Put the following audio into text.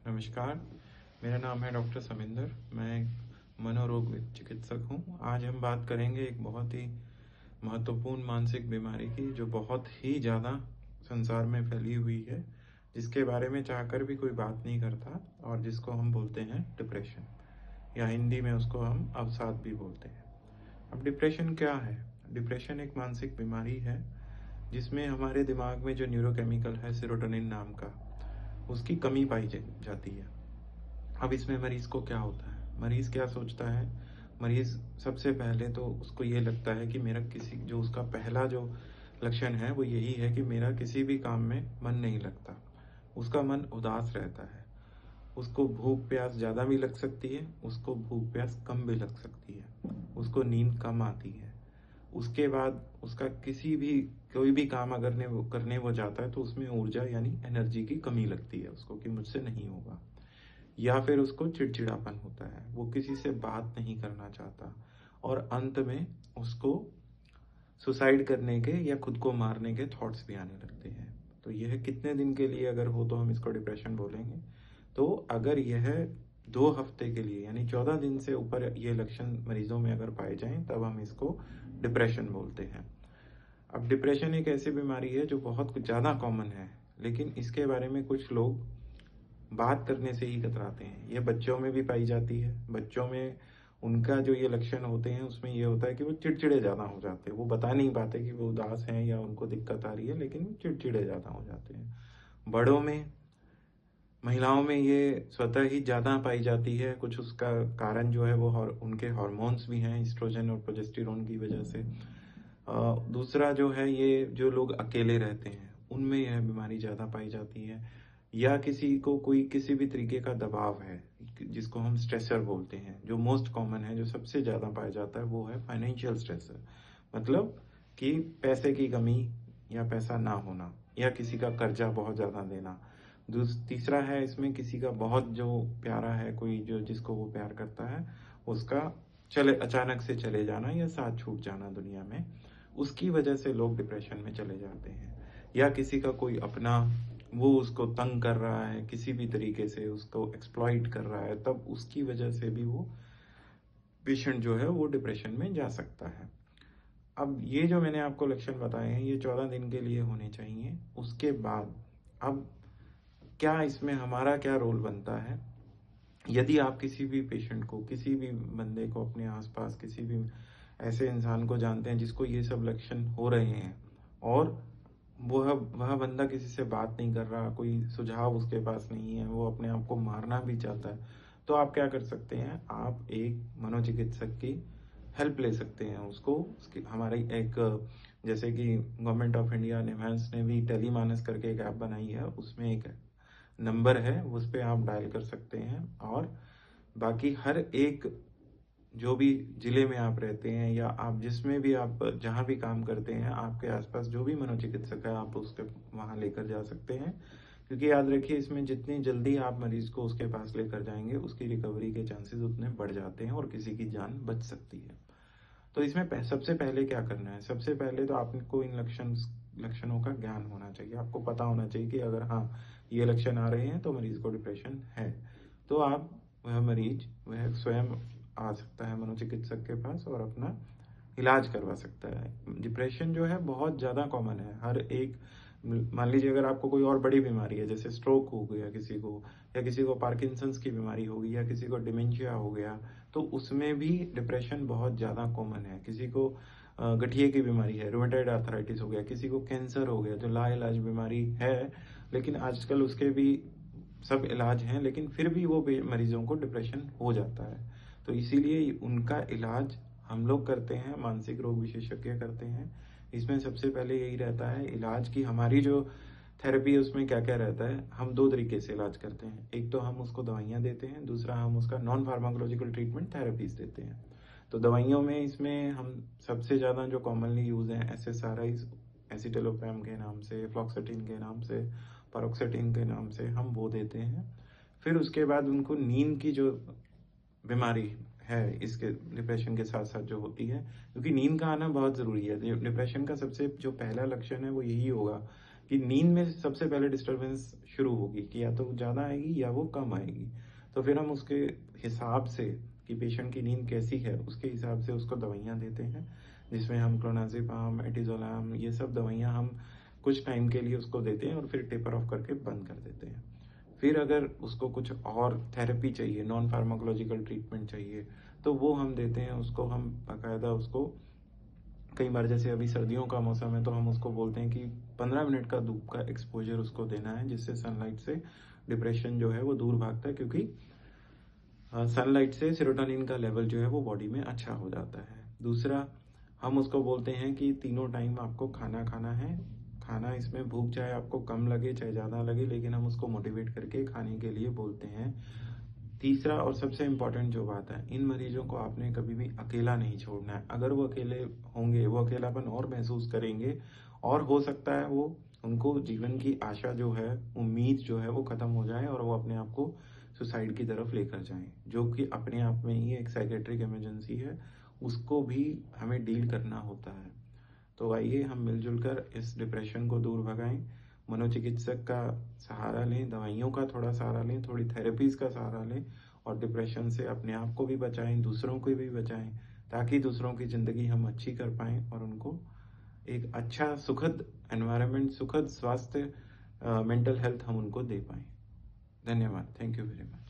नमस्कार, मेरा नाम है डॉक्टर समिंदर। मैं एक मनोरोग चिकित्सक हूँ। आज हम बात करेंगे एक बहुत ही महत्वपूर्ण मानसिक बीमारी की, जो बहुत ही ज़्यादा संसार में फैली हुई है, जिसके बारे में चाहकर भी कोई बात नहीं करता, और जिसको हम बोलते हैं डिप्रेशन, या हिंदी में उसको हम अवसाद भी बोलते हैं। अब डिप्रेशन क्या है? डिप्रेशन एक मानसिक बीमारी है जिसमें हमारे दिमाग में जो न्यूरोकेमिकल है सेरोटोनिन नाम का, उसकी कमी पाई जाती है। अब इसमें मरीज को क्या होता है, मरीज क्या सोचता है? मरीज सबसे पहले तो उसको ये लगता है कि मेरा किसी जो उसका पहला जो लक्षण है वो यही है कि मेरा किसी भी काम में मन नहीं लगता। उसका मन उदास रहता है। उसको भूख प्यास ज़्यादा भी लग सकती है, उसको भूख प्यास कम भी लग सकती है, उसको नींद कम आती है। उसके बाद उसका किसी भी कोई भी काम अगर करने वो जाता है तो उसमें ऊर्जा यानी एनर्जी की कमी लगती है उसको, कि मुझसे नहीं होगा। या फिर उसको चिड़चिड़ापन होता है, वो किसी से बात नहीं करना चाहता, और अंत में उसको सुसाइड करने के या खुद को मारने के थॉट्स भी आने लगते हैं। तो यह कितने दिन के लिए अगर हो तो हम इसको डिप्रेशन बोलेंगे। तो अगर यह 2 हफ्ते के लिए यानी 14 दिन से ऊपर ये लक्षण मरीजों में अगर पाए जाएं तब हम इसको डिप्रेशन बोलते हैं। अब डिप्रेशन एक ऐसी बीमारी है जो बहुत ज़्यादा कॉमन है, लेकिन इसके बारे में कुछ लोग बात करने से ही कतराते हैं। ये बच्चों में भी पाई जाती है। बच्चों में उनका जो ये लक्षण होते हैं उसमें ये होता है कि वो चिड़चिड़े ज़्यादा हो जाते हैं। वो बता नहीं पाते कि वो उदास हैं या उनको दिक्कत आ रही है, लेकिन वो चिड़चिड़े ज़्यादा हो जाते हैं। बड़ों में, महिलाओं में ये स्वतः ही ज़्यादा पाई जाती है। कुछ उसका कारण जो है वो उनके हार्मोन्स भी हैं, एस्ट्रोजन और प्रोजेस्टेरोन की वजह से। दूसरा जो है, ये जो लोग अकेले रहते हैं उनमें यह बीमारी ज़्यादा पाई जाती है। या किसी को कोई किसी भी तरीके का दबाव है, जिसको हम स्ट्रेसर बोलते हैं। जो मोस्ट कॉमन है, जो सबसे ज़्यादा पाया जाता है, वो है फाइनेंशियल स्ट्रेसर। मतलब कि पैसे की कमी या पैसा ना होना, या किसी का कर्जा बहुत ज़्यादा देना। तीसरा है इसमें किसी का बहुत जो प्यारा है, कोई जो जिसको वो प्यार करता है, उसका अचानक से चले जाना या साथ छूट जाना दुनिया में। उसकी वजह से लोग डिप्रेशन में चले जाते हैं। या किसी का कोई अपना, वो उसको तंग कर रहा है किसी भी तरीके से, उसको एक्सप्लॉइट कर रहा है, तब उसकी वजह से भी वो पेशेंट जो है वो डिप्रेशन में जा सकता है। अब ये जो मैंने आपको लक्षण बताए हैं, ये 14 दिन के लिए होने चाहिए। उसके बाद अब क्या इसमें हमारा क्या रोल बनता है? यदि आप किसी भी पेशेंट को, किसी भी बंदे को अपने आसपास किसी भी ऐसे इंसान को जानते हैं जिसको ये सब लक्षण हो रहे हैं, और वह बंदा किसी से बात नहीं कर रहा, कोई सुझाव उसके पास नहीं है, वो अपने आप को मारना भी चाहता है, तो आप क्या कर सकते हैं? आप एक मनोचिकित्सक की हेल्प ले सकते हैं। उसको हमारी एक, जैसे कि गवर्नमेंट ऑफ इंडिया ने भी टेलीमानस करके एक ऐप बनाई है, उसमें एक नंबर है, उस पर आप डायल कर सकते हैं। और बाकी हर एक, जो भी जिले में आप रहते हैं या आप जिसमें भी आप जहाँ भी काम करते हैं, आपके आसपास जो भी मनोचिकित्सक है, आप उसके वहाँ लेकर जा सकते हैं। क्योंकि याद रखिए, इसमें जितनी जल्दी आप मरीज को उसके पास लेकर जाएंगे, उसकी रिकवरी के चांसेस उतने बढ़ जाते हैं और किसी की जान बच सकती है। तो इसमें सबसे पहले क्या करना है? सबसे पहले तो आपको इन लक्षणों का ज्ञान होना चाहिए। आपको पता होना चाहिए कि अगर हाँ, ये लक्षण आ रहे हैं तो मरीज को डिप्रेशन है। तो आप, वह मरीज वह स्वयं आ सकता है मनोचिकित्सक के पास और अपना इलाज करवा सकता है। डिप्रेशन जो है बहुत ज़्यादा कॉमन है। हर एक, मान लीजिए अगर आपको कोई और बड़ी बीमारी है, जैसे स्ट्रोक हो गया किसी को, या किसी को पार्किंसंस की बीमारी हो गई, या किसी को डिमेंशिया हो गया, तो उसमें भी डिप्रेशन बहुत ज़्यादा कॉमन है। किसी को गठिए की बीमारी है, रूमेटॉइड आर्थराइटिस हो गया, किसी को कैंसर हो गया, जो लाइलाज बीमारी है, लेकिन आजकल उसके भी सब इलाज हैं, लेकिन फिर भी वो मरीजों को डिप्रेशन हो जाता है। तो इसीलिए उनका इलाज हम लोग करते हैं, मानसिक रोग विशेषज्ञ करते हैं। इसमें सबसे पहले यही रहता है इलाज की, हमारी जो थेरेपी है उसमें क्या क्या रहता है। हम 2 तरीके से इलाज करते हैं। एक तो हम उसको दवाइयाँ देते हैं, दूसरा हम उसका नॉन फार्माकोलॉजिकल ट्रीटमेंट थेरेपीज देते हैं। तो दवाइयों में इसमें हम सबसे ज़्यादा जो कॉमनली यूज़ हैं, SSRIs, एसिटिलोप्राम के नाम से, फ्लॉक्सेटिन के नाम से, paroxetine के नाम से, हम वो देते हैं। फिर उसके बाद उनको नींद की जो बीमारी है, इसके डिप्रेशन के साथ साथ जो होती है, क्योंकि नींद का आना बहुत ज़रूरी है। डिप्रेशन का सबसे जो पहला लक्षण है वो यही होगा कि नींद में सबसे पहले डिस्टरबेंस शुरू होगी कि या तो ज़्यादा आएगी या वो कम आएगी। तो फिर हम उसके हिसाब से कि पेशेंट की नींद कैसी है, उसके हिसाब से उसको दवाइयाँ देते हैं, जिसमें हम क्लोनाज़ेपाम, एटिज़ोलाम ये सब दवाइयाँ हम कुछ टाइम के लिए उसको देते हैं और फिर टेपर ऑफ करके बंद कर देते हैं। फिर अगर उसको कुछ और थेरेपी चाहिए, नॉन फार्माकोलॉजिकल ट्रीटमेंट चाहिए, तो वो हम देते हैं उसको, हम बाकायदा उसको कई बार जैसे अभी सर्दियों का मौसम है तो हम उसको बोलते हैं कि 15 मिनट का धूप का एक्सपोजर उसको देना है, जिससे सनलाइट से डिप्रेशन जो है वो दूर भागता है, क्योंकि सनलाइट से सेरोटोनिन का लेवल जो है वो बॉडी में अच्छा हो जाता है। दूसरा, हम उसको बोलते हैं कि तीनों टाइम आपको खाना खाना है। खाना इसमें भूख चाहे आपको कम लगे चाहे ज़्यादा लगे, लेकिन हम उसको मोटिवेट करके खाने के लिए बोलते हैं। तीसरा और सबसे इम्पोर्टेंट जो बात है, इन मरीजों को आपने कभी भी अकेला नहीं छोड़ना है। अगर वो अकेले होंगे, वो अकेलापन और महसूस करेंगे और हो सकता है वो उनको जीवन की आशा जो है, उम्मीद जो है वो ख़त्म हो जाए और वो अपने आप को सुसाइड की तरफ लेकर जाएँ, जो कि अपने आप में ही एक साइकियाट्रिक इमरजेंसी है, उसको भी हमें डील करना होता है। तो आइए हम मिलजुल कर इस डिप्रेशन को दूर भगाएँ, मनोचिकित्सक का सहारा लें, दवाइयों का थोड़ा सहारा लें, थोड़ी थेरेपीज़ का सहारा लें और डिप्रेशन से अपने आप को भी बचाएँ, दूसरों को भी बचाएँ, ताकि दूसरों की ज़िंदगी हम अच्छी कर पाएँ और उनको एक अच्छा सुखद एनवायरनमेंट, सुखद स्वास्थ्य मेंटल हेल्थ हम उनको दे पाएँ। धन्यवाद। Thank you very much.